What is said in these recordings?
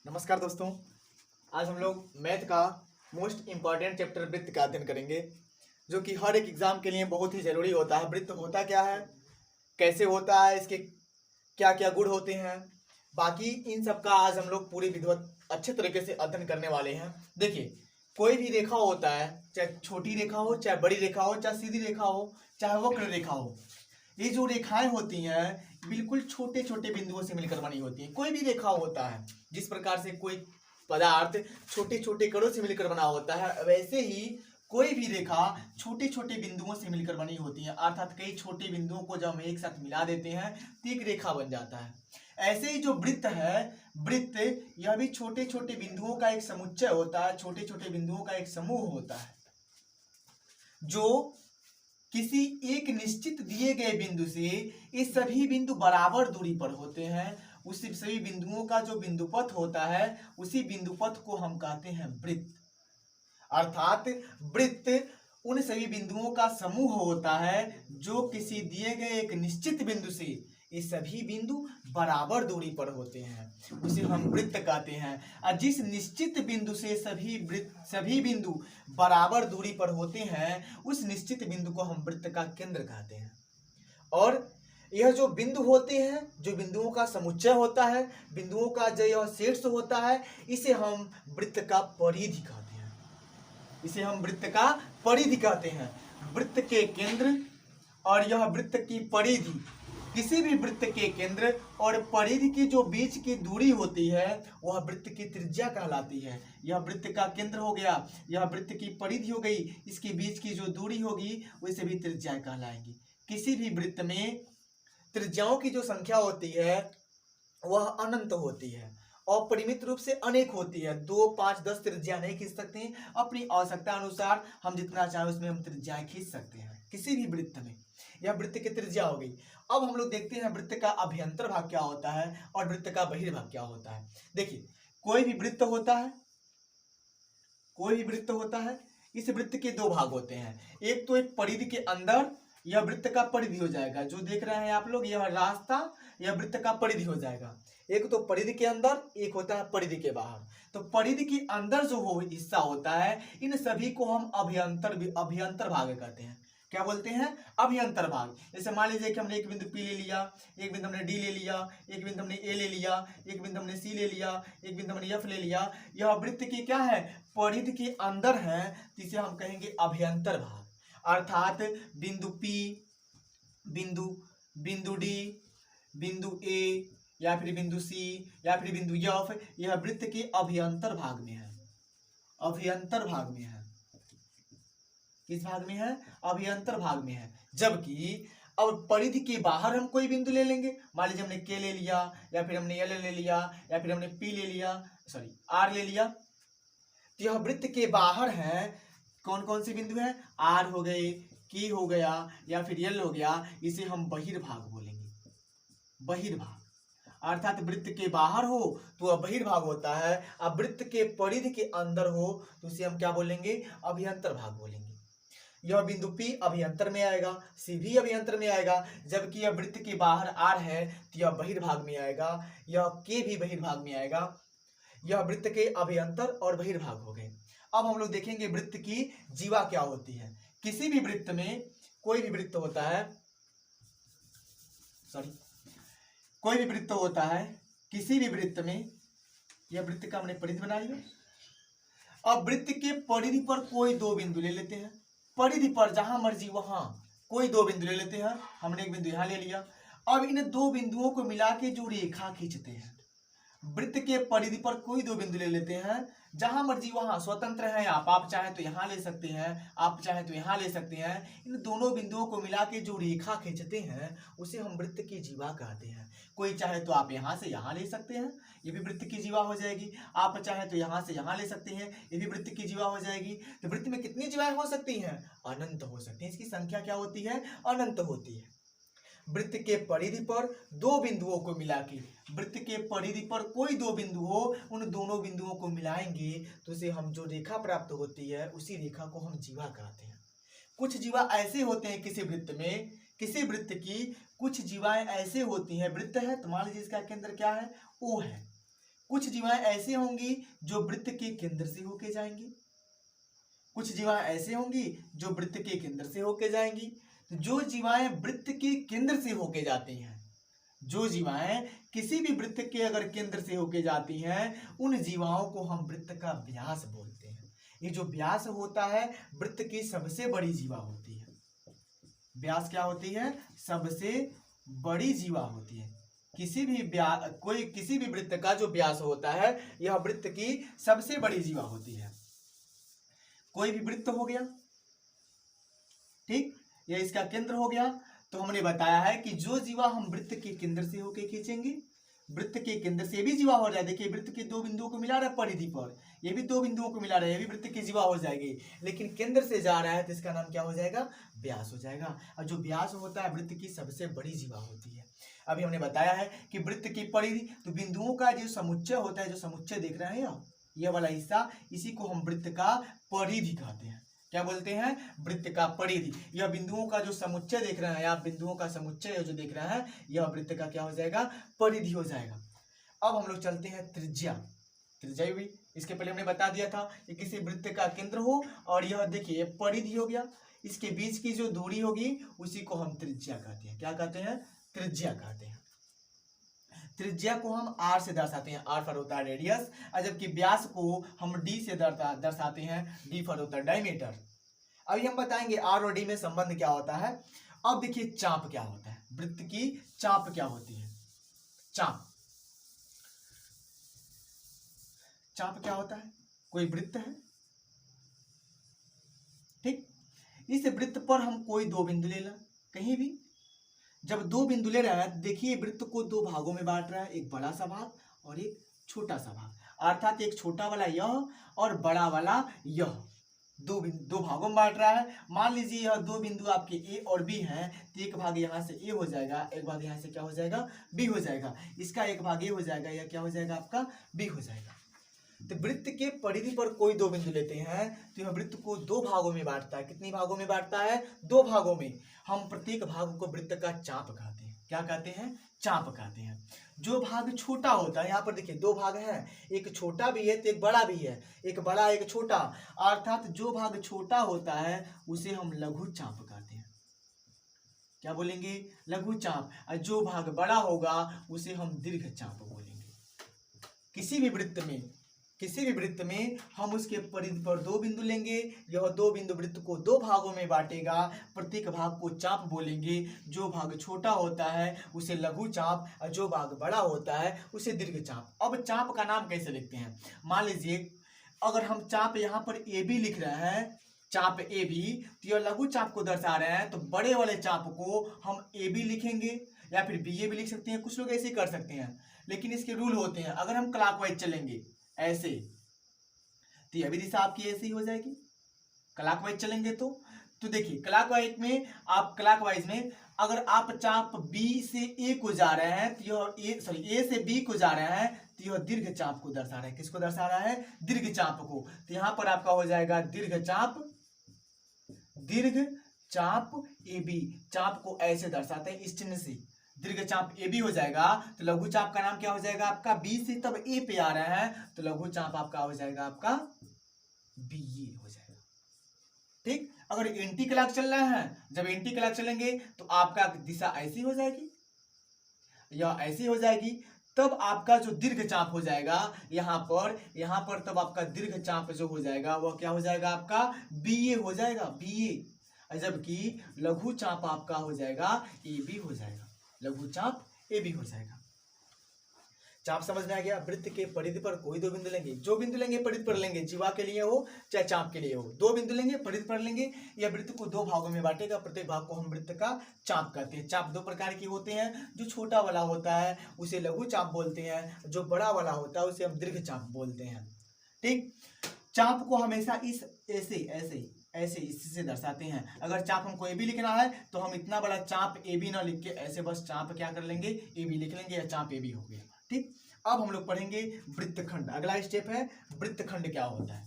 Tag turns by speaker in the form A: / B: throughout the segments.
A: नमस्कार दोस्तों। आज हम लोग मैथ का मोस्ट इम्पॉर्टेंट चैप्टर वृत्त का अध्ययन करेंगे, जो कि हर एक एग्जाम के लिए बहुत ही ज़रूरी होता है। वृत्त होता क्या है, कैसे होता है, इसके क्या क्या गुण होते हैं, बाकी इन सब का आज हम लोग पूरी विधिवत अच्छे तरीके से अध्ययन करने वाले हैं। देखिए, कोई भी रेखा होता है, चाहे छोटी रेखा हो, चाहे बड़ी रेखा हो, चाहे सीधी रेखा हो, चाहे वक्र रेखा हो, ये जो रेखाएं होती हैं बिल्कुल छोटे छोटे बिंदुओं से मिलकर बनी होती हैं। कोई भी रेखा होता है, जिस प्रकार से कोई पदार्थ छोटे छोटे कणों से मिलकर बना होता है, वैसे ही कोई भी रेखा छोटे छोटे बिंदुओं से मिलकर बनी होती है। अर्थात कई छोटे बिंदुओं को जब हम एक साथ मिला देते हैं तो एक रेखा बन जाता है। ऐसे ही जो वृत्त है, वृत्त यह भी छोटे छोटे बिंदुओं का एक समुच्चय होता है, छोटे छोटे बिंदुओं का एक समूह होता है, जो किसी एक निश्चित दिए गए बिंदु से ये सभी बिंदु बराबर दूरी पर होते हैं। उसी सभी बिंदुओं का जो बिंदुपथ होता है, उसी बिंदुपथ को हम कहते हैं वृत्त। अर्थात वृत्त उन सभी बिंदुओं का समूह होता है जो किसी दिए गए एक निश्चित बिंदु से ये सभी बिंदु बराबर दूरी पर होते हैं, उसे हम वृत्त कहते हैं। और जिस निश्चित बिंदु से सभी बिंदु बराबर दूरी पर होते हैं, उस निश्चित बिंदु को हम वृत्त का केंद्र कहते हैं। और यह जो बिंदु होते हैं, जो बिंदुओं का समुच्चय होता है, बिंदुओं का जो यह शीर्ष होता है, इसे हम वृत्त का परिधि कहते हैं। इसे हम वृत्त का परिधि कहते हैं। वृत्त के केंद्र और यह वृत्त की परिधि, किसी भी वृत्त के केंद्र और परिधि की जो बीच की दूरी होती है वह वृत्त की त्रिज्या कहलाती है। यह वृत्त का केंद्र हो गया, यह वृत्त की परिधि हो गई, इसके बीच की जो दूरी होगी वैसे भी त्रिज्या कहलाएगी। किसी भी वृत्त में त्रिज्याओं की जो संख्या होती है वह अनंत होती है, अपरिमित रूप से अनेक होती है। 2, 5, 10 त्रिज्या नहीं खींच सकते हैं। अपनी आवश्यकता अनुसार हम जितना चाहें उसमें हम त्रिज्याएं खींच सकते हैं किसी भी वृत्त में। यह वृत्त की त्रिज्या हो गई। अब हम लोग देखते हैं वृत्त का अभ्यंतर भाग क्या होता है और वृत्त का बहिर्भाग क्या होता है। देखिए, कोई भी वृत्त होता है, कोई भी वृत्त होता है, इस वृत्त के दो भाग होते हैं। एक तो एक परिधि के अंदर, यह वृत्त का परिधि हो जाएगा, जो देख रहे हैं आप लोग, यह रास्ता, यह वृत्त का परिधि हो जाएगा। एक तो परिधि के अंदर, एक होता है परिधि के बाहर। तो परिधि के अंदर जो हो हिस्सा होता है, इन सभी को हम अभ्यंतर भाग कहते हैं। क्या बोलते हैं? अभ्यंतर भाग। जैसे मान लीजिए कि हमने एक बिंदु P ले लिया, एक बिंदु हमने D ले लिया, एक बिंदु हमने A ले लिया, एक बिंदु हमने C ले लिया, एक बिंदु हमने F ले लिया। यह वृत्त की क्या है? परिधि के अंदर है, जिसे हम कहेंगे अभ्यंतर भाग। अर्थात बिंदु P, बिंदु बिंदु D, बिंदु A या फिर बिंदु C या फिर बिंदु F, यह वृत्त के अभ्यंतर भाग में है। अभ्यंतर भाग में है। किस भाग में है? अभ्यंतर भाग में है। जबकि अब परिधि के बाहर हम कोई बिंदु ले लेंगे, मान लीजिए हमने K ले लिया, या फिर हमने L ले लिया, या फिर हमने P ले लिया, सॉरी R ले लिया, तो यह वृत्त के बाहर है। कौन कौन से बिंदु हैं? R हो गए, K हो गया, या फिर L हो गया। इसे हम बहिर्भाग बोलेंगे। बहिर्भाग अर्थात वृत्त के बाहर हो तो वह बहिर्भाग होता है, अब वृत्त के परिधि के अंदर हो तो उसे हम क्या बोलेंगे? अभ्यंतर भाग बोलेंगे। यह बिंदु P अभ्यंतर में आएगा, C भी अभ्यंतर में आएगा, जबकि यह वृत्त के बाहर R है तो यह बहिर्भाग में आएगा, यह K भी बहिर्भाग में आएगा। यह वृत्त के अभ्यंतर और बहिर्भाग हो गए। अब हम लोग देखेंगे वृत्त की जीवा क्या होती है। किसी भी वृत्त में, कोई भी वृत्त होता है, कोई भी वृत्त होता है, किसी भी वृत्त में, यह वृत्त का हमने परिधि बनाई है। अब वृत्त के परिधि पर कोई दो बिंदु ले लेते हैं, परिधि पर जहां मर्जी वहां कोई दो बिंदु ले लेते हैं। हमने एक बिंदु यहां ले लिया। अब इन दो बिंदुओं को मिला के जो रेखा खींचते हैं, वृत्त के परिधि पर कोई दो बिंदु ले लेते हैं, जहां मर्जी वहां, स्वतंत्र है आप चाहें तो यहां ले सकते हैं, आप चाहें तो यहां ले सकते हैं। इन दोनों बिंदुओं को मिला के जो रेखा खींचते हैं उसे हम वृत्त की जीवा कहते हैं। कोई चाहे तो आप यहां से यहां ले सकते हैं, ये भी वृत्त की जीवा हो जाएगी। आप चाहे तो यहां से यहां ले सकते हैं, ये भी वृत्त की जीवा हो जाएगी। तो वृत्त में कितनी जीवाएं हो सकती हैं? अनंत हो सकती हैं। इसकी संख्या क्या होती है? अनंत होती है। वृत्त के परिधि पर दो बिंदुओं को मिला के, वृत्त के परिधि पर कोई दो बिंदु हो, उन दोनों बिंदुओं को मिलाएंगे तो उसे हम जो रेखा प्राप्त होती है उसी रेखा को हम जीवा कहते हैं। कुछ जीवा ऐसे होते हैं किसी वृत्त में, किसी वृत्त की कुछ जीवाएं ऐसे होती हैं, वृत्त है तो मान लीजिए इसका केंद्र क्या है? O है। कुछ जीवाएं ऐसी होंगी जो वृत्त के केंद्र से होके जाएंगी, कुछ जीवाएं ऐसे होंगी जो वृत्त के केंद्र से होके जाएंगी। तो जो जीवाएं वृत्त के केंद्र से होके जाती हैं, जो जीवाएं किसी भी वृत्त के अगर केंद्र से होके जाती हैं, उन जीवाओं को हम वृत्त का व्यास बोलते हैं। ये जो व्यास होता है वृत्त की सबसे बड़ी जीवा होती है। व्यास क्या होती है? सबसे बड़ी जीवा होती है। किसी भी वृत्त का जो व्यास होता है यह वृत्त की सबसे बड़ी जीवा होती है। कोई भी वृत्त हो गया, ठीक, यह इसका केंद्र हो गया। तो हमने बताया है कि जो जीवा हम वृत्त के केंद्र से होके खींचेंगे, वृत्त के केंद्र से भी जीवा हो जाए। देखिए वृत्त के दो बिंदुओं को मिला रहा है परिधि पर, ये भी दो बिंदुओं को मिला रहा है, ये भी वृत्त की जीवा हो जाएगी। लेकिन केंद्र से जा रहा है तो इसका नाम क्या हो जाएगा? व्यास हो जाएगा। और जो व्यास होता है वृत्त की सबसे बड़ी जीवा होती है। अभी हमने बताया है कि वृत्त की परिधि, तो बिंदुओं का जो समुच्चय होता है, जो समुच्चय देख रहे हैं यह वाला हिस्सा, इसी को हम वृत्त का परिधि कहते हैं। क्या बोलते हैं? वृत्त का परिधि। यह बिंदुओं का जो समुच्चय देख रहे हैं, आप बिंदुओं का समुच्चय जो देख रहे हैं, यह वृत्त का क्या हो जाएगा? परिधि हो जाएगा। अब हम लोग चलते हैं त्रिज्या। त्रिज्या भी इसके पहले हमने बता दिया था कि किसी वृत्त का केंद्र हो और यह देखिए परिधि हो गया, इसके बीच की जो दूरी होगी उसी को हम त्रिज्या कहते हैं। क्या कहते हैं? त्रिज्या कहते हैं। त्रिज्या को हम r से दर्शाते हैं, r फॉर होता है रेडियस, और जबकि व्यास को हम d से दर्शाते हैं, d फॉर होता है डायमीटर। अभी हम बताएंगे r और d में संबंध क्या होता है। अब देखिए चाप क्या होता है, वृत्त की चाप क्या होती है। चाप, चाप क्या होता है? कोई वृत्त है, ठीक, इस वृत्त पर हम कोई दो बिंदु ले लें कहीं भी। जब दो बिंदु ले रहा है, देखिए वृत्त को दो भागों में बांट रहा है, एक बड़ा सा भाग और एक छोटा सा भाग, अर्थात एक छोटा वाला यह और बड़ा वाला यह, दो भागों में बांट रहा है। मान लीजिए यह दो बिंदु आपके ए और बी हैं, तो एक भाग यहाँ से ए हो जाएगा, एक भाग यहाँ से क्या हो जाएगा? बी हो जाएगा। इसका एक भाग ए हो जाएगा, यह क्या हो जाएगा? आपका बी हो जाएगा। तो वृत्त के परिधि पर कोई दो बिंदु लेते हैं तो यह वृत्त को दो भागों में बांटता है। कितनी भागों में बांटता है? दो भागों में। हम प्रत्येक भाग को वृत्त का चाप कहते हैं। क्या कहते हैं? चाप कहते हैं। जो भाग छोटा होता है, यहाँ पर देखिए दो भाग हैं, एक छोटा भी है तो एक बड़ा भी है, एक बड़ा एक छोटा, अर्थात जो भाग छोटा होता है उसे हम लघु चाप कहते हैं। क्या बोलेंगे? लघु चाप। और जो भाग बड़ा होगा उसे हम दीर्घ चाप बोलेंगे। किसी भी वृत्त में हम उसके परिधि पर दो बिंदु लेंगे, यह दो बिंदु वृत्त को दो भागों में बांटेगा, प्रत्येक भाग को चाप बोलेंगे। जो भाग छोटा होता है उसे लघु चाप और जो भाग बड़ा होता है उसे दीर्घ चाप। अब चाप का नाम कैसे लिखते हैं? मान लीजिए अगर हम चाप यहाँ पर ए बी लिख रहे हैं, चाप ए बी, तो यह लघु चाप को दर्शा रहे हैं, तो बड़े वाले चाप को हम ए बी लिखेंगे या फिर बी ए भी लिख सकते हैं, कुछ लोग ऐसे ही कर सकते हैं, लेकिन इसके रूल होते हैं। अगर हम क्लॉकवाइज चलेंगे ऐसे, तो यह भी दिशा आपकी ऐसी हो जाएगी। क्लॉकवाइज चलेंगे तो देखिए क्लॉकवाइज में, आप क्लॉकवाइज में अगर आप चाप बी से ए को जा रहे हैं तो यह ए से बी को जा रहे हैं तो यह दीर्घ चाप को दर्शा रहा है। किसको दर्शा रहा है? दीर्घ चाप को। तो यहां पर आपका हो जाएगा दीर्घ चाप ए बी। चाप को ऐसे दर्शाते हैं इस चिन्ह से, दीर्घ चाप ए बी हो जाएगा। तो लघु चाप का नाम क्या हो जाएगा आपका? बी से तब ए पे आ रहा है तो लघु चाप आपका हो जाएगा आपका बी ए हो जाएगा। ठीक, अगर एंटी क्लॉक चल रहा है, जब एंटी क्लॉक चलेंगे तो आपका दिशा ऐसी हो जाएगी या ऐसी हो जाएगी, तब आपका जो दीर्घ चाप हो जाएगा यहाँ पर तब आपका दीर्घ चाप जो हो जाएगा वह क्या हो जाएगा आपका? बी ए हो जाएगा, बी ए। जबकि लघु चाप आपका हो जाएगा ए बी हो जाएगा, लघु चाप ए बी हो जाएगा। चाप समझ में आ गया? वृत्त के परिधि पर कोई दो बिंदु लेंगे, जो बिंदु लेंगे परिधि पर लेंगे, जीवा के लिए हो चाहे चाप के लिए हो, दो बिंदु लेंगे परिधि पर लेंगे, या वृत्त को दो भागों में बांटेगा, प्रत्येक भाग को हम वृत्त का चाप कहते हैं। चाप दो प्रकार के होते हैं, जो छोटा वाला होता है उसे लघु चाप बोलते हैं, जो बड़ा वाला होता है उसे हम दीर्घ चाप बोलते हैं। ठीक, चाप को हमेशा ऐसे इससे दर्शाते हैं। अगर चाप हमको ए बी लिखना है तो हम इतना बड़ा चाप ए बी ना लिख के ऐसे बस चाप क्या कर लेंगे? ए बी लिख लेंगे, या चाप ए बी हो गया। ठीक, अब हम लोग पढ़ेंगे वृत्तखंड। अगला स्टेप है वृत्तखंड क्या होता है।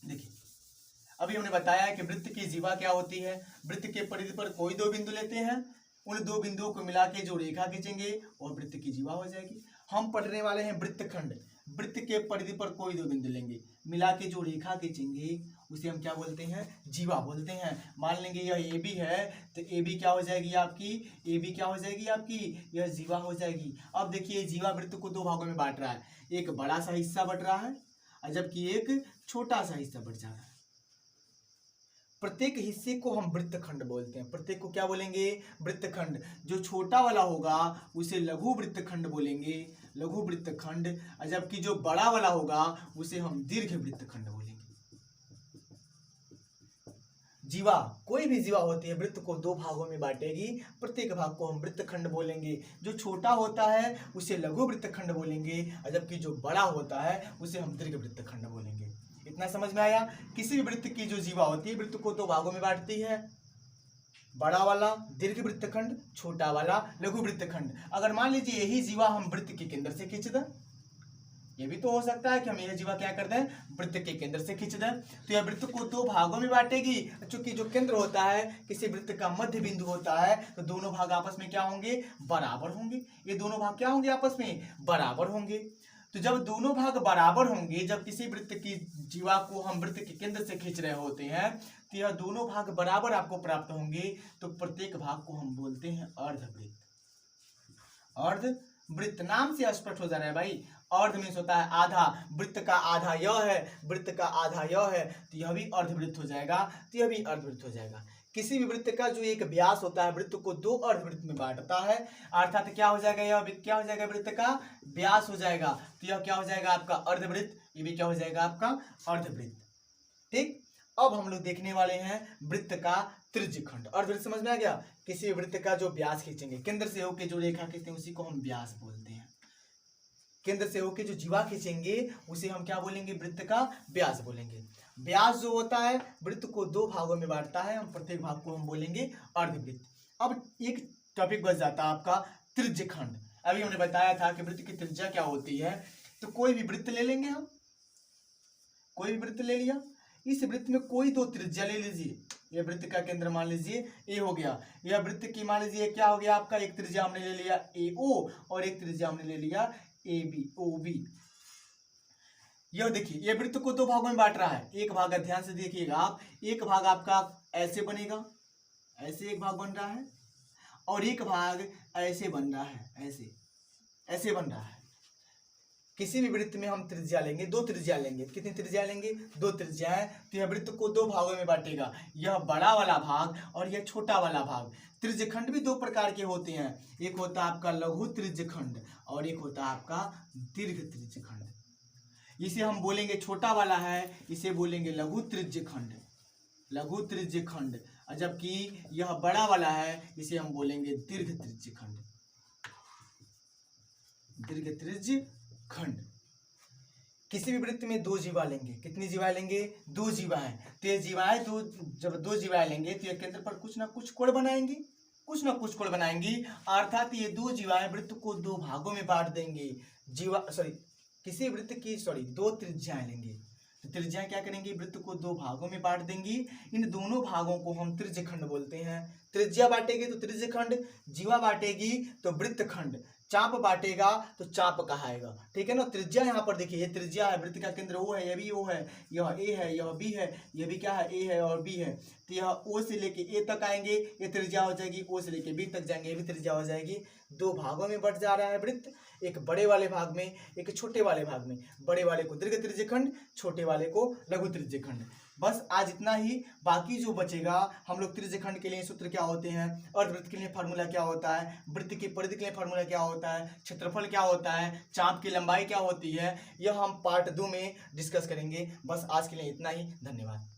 A: देखिए अभी हमने बताया कि वृत्त की जीवा क्या होती है। वृत्त के परिधि पर कोई दो बिंदु लेते हैं, उन दो बिंदुओं को मिला के जो रेखा खींचेंगे और वृत्त की जीवा हो जाएगी। हम पढ़ने वाले हैं वृत्तखंड। वृत्त के परिधि पर कोई दो बिंदु लेंगे, मिला के जो रेखा खींचेंगे उसे हम क्या बोलते हैं, जीवा बोलते हैं। मान लेंगे यह ए बी है, तो ए बी क्या हो जाएगी आपकी, ए बी क्या हो जाएगी आपकी, यह जीवा हो जाएगी। अब देखिए जीवा वृत्त को दो भागों में बांट रहा है, एक बड़ा सा हिस्सा बट रहा है और जबकि एक छोटा सा हिस्सा बट जा रहा है। प्रत्येक हिस्से को हम वृत्तखंड बोलते हैं। प्रत्येक को क्या बोलेंगे, वृत्तखंड। जो छोटा वाला होगा उसे लघु वृत्तखंड बोलेंगे, लघु वृत्तखंड। और जबकि जो बड़ा वाला होगा उसे हम दीर्घ वृत्तखंड बोलेंगे। जीवा, कोई भी जीवा होती है वृत्त को दो भागों में बांटेगी, प्रत्येक भाग को हम वृत्तखंड बोलेंगे। जो छोटा होता है उसे लघु वृत्तखंड बोलेंगे और जबकि जो बड़ा होता है उसे हम दीर्घ वृत्तखंड बोलेंगे। इतना समझ में आया। किसी भी वृत्त की जो जीवा होती है वृत्त को दो भागों में बांटती है, बड़ा वाला दीर्घ वृत्तखंड, छोटा वाला लघु वृत्तखंड। अगर मान लीजिए यही जीवा हम वृत्त के केंद्र से खींच दें, ये भी तो हो सकता है कि हम यह जीवा क्या कर दें, वृत्त के केंद्र से खींच दें, तो यह वृत्त को दो भागों में बांटेगी। चूंकि जो केंद्र होता है किसी वृत्त का मध्य बिंदु होता है, तो दोनों भाग आपस में क्या होंगे, बराबर होंगे। ये दोनों भाग क्या होंगे, आपस में बराबर होंगे। तो जब दोनों भाग बराबर होंगे, जब किसी वृत्त की जीवा को हम वृत्त के केंद्र से खींच रहे होते हैं, तो यह दोनों भाग बराबर आपको प्राप्त होंगे। तो प्रत्येक भाग को हम बोलते हैं अर्धवृत्त। अर्धवृत्त नाम से स्पष्ट हो जा रहा है भाई। अर्ध मीन्स होता है आधा, वृत्त का आधा यह है, वृत्त का आधा यह है, तो यह भी अर्धवृत्त हो जाएगा, तो यह भी अर्धवृत्त हो जाएगा। किसी भी वृत्त का जो एक व्यास होता है वृत्त को दो अर्धवृत्त में बांटता है, अर्थात क्या हो जाएगा, यह क्या हो जाएगा, वृत्त का व्यास हो जाएगा, तो यह क्या हो जाएगा आपका अर्धवृत्त, ये भी क्या हो जाएगा आपका अर्धवृत्त। ठीक, अब हम लोग देखने वाले हैं वृत्त का त्रिज्यखंड। अर्धवृत्त समझ में आ गया। किसी वृत्त का जो व्यास खींचेंगे, केंद्र से होकर जो रेखा खींचते हैं उसी को हम व्यास बोलते हैं। केंद्र से होकर जो जीवा खींचेंगे उसे हम क्या बोलेंगे, वृत्त का व्यास बोलेंगे। व्यास जो होता है वृत्त को दो भागों में बांटता है, हम प्रत्येक भाग को हम बोलेंगे अर्धवृत्त। अब एक टॉपिक बच जाता है आपका त्रिज्यखंड। अभी हमने बताया था कि वृत्त की त्रिज्या क्या होती है। तो कोई भी वृत्त ले लेंगे हम, कोई भी वृत्त ले लिया, इस वृत्त में कोई दो त्रिज्या ले लीजिए। यह वृत्त का केंद्र मान लीजिए ए हो गया, यह वृत्त की मान लीजिए क्या हो गया आपका, एक त्रिज्या हमने ले लिया ए ओ और एक त्रिज्या हमने ले लिया ए बी ओ बी। यह देखिए ये वृत्त को दो भागों में बांट रहा है। एक भाग ध्यान से देखिएगा आप, एक भाग आपका ऐसे बनेगा, ऐसे एक भाग बन रहा है, और एक भाग ऐसे बन रहा है, ऐसे ऐसे बन रहा है। किसी भी वृत्त में हम त्रिज्या लेंगे, दो त्रिज्या लेंगे। कितनी त्रिज्या लेंगे, दो त्रिज्याएं। तो यह वृत्त को दो भागों में बांटेगा, यह बड़ा वाला भाग और यह छोटा वाला भाग। त्रिज्यखंड भी दो प्रकार के होते हैं, एक होता है आपका लघु त्रिज्यखंड और एक होता है आपका दीर्घ त्रिज्यखंड। इसे हम बोलेंगे छोटा वाला है, इसे बोलेंगे लघु त्रिज्यखंड, लघु त्रिज्यखंड। जबकि यह बड़ा वाला है, इसे हम बोलेंगे दीर्घ त्रिज्यखंड, दीर्घ त्रिज्यखंड। किसी भी वृत्त में दो जीवा लेंगे, कितनी जीवा लेंगे, दो जीवाएं। तो ये जीवाएं दो, जब दो जीवाएं लेंगे तो ये केंद्र पर कुछ ना कुछ कोण बनाएंगी, कुछ ना कुछ कोण बनाएंगी। अर्थात ये दो जीवाएं वृत्त को दो भागों में बांट देंगे। किसी वृत्त की दो त्रिज्याएं लेंगे, तो त्रिज्याएं क्या करेंगी, वृत्त को दो भागों में बांट देंगी। इन दोनों भागों को हम त्रिज्यखंड बोलते हैं। त्रिज्या बांटेगी तो त्रिज्यखंड, जीवा बांटेगी तो वृत्तखंड, चाप बांटेगा तो चाप कहाएगा। ठीक है ना। त्रिज्या यहाँ पर देखिए, ये त्रिज्या है, वृत्त का केंद्र ओ है, यह भी ओ है, यह ए है, यह बी है, यह भी क्या है, ए है और बी है। तो यह ओ से लेके ए तक आएंगे, ये त्रिज्या हो जाएगी, ओ से लेके बी तक जाएंगे, ये भी त्रिज्या हो जाएगी। दो भागों में बट जा रहा है वृत्त, एक बड़े वाले भाग में, एक छोटे वाले भाग में। बड़े वाले को दीर्घ त्रिज्यखंड, छोटे वाले को लघु त्रिज्यखंड। बस आज इतना ही। बाकी जो बचेगा हम लोग त्रिज्यखंड के लिए सूत्र क्या होते हैं, अर्धवृत्त के लिए फार्मूला क्या होता है, वृत्त की परिधि के लिए फार्मूला क्या होता है, क्षेत्रफल क्या होता है, चाप की लंबाई क्या होती है, यह हम पार्ट 2 में डिस्कस करेंगे। बस आज के लिए इतना ही। धन्यवाद।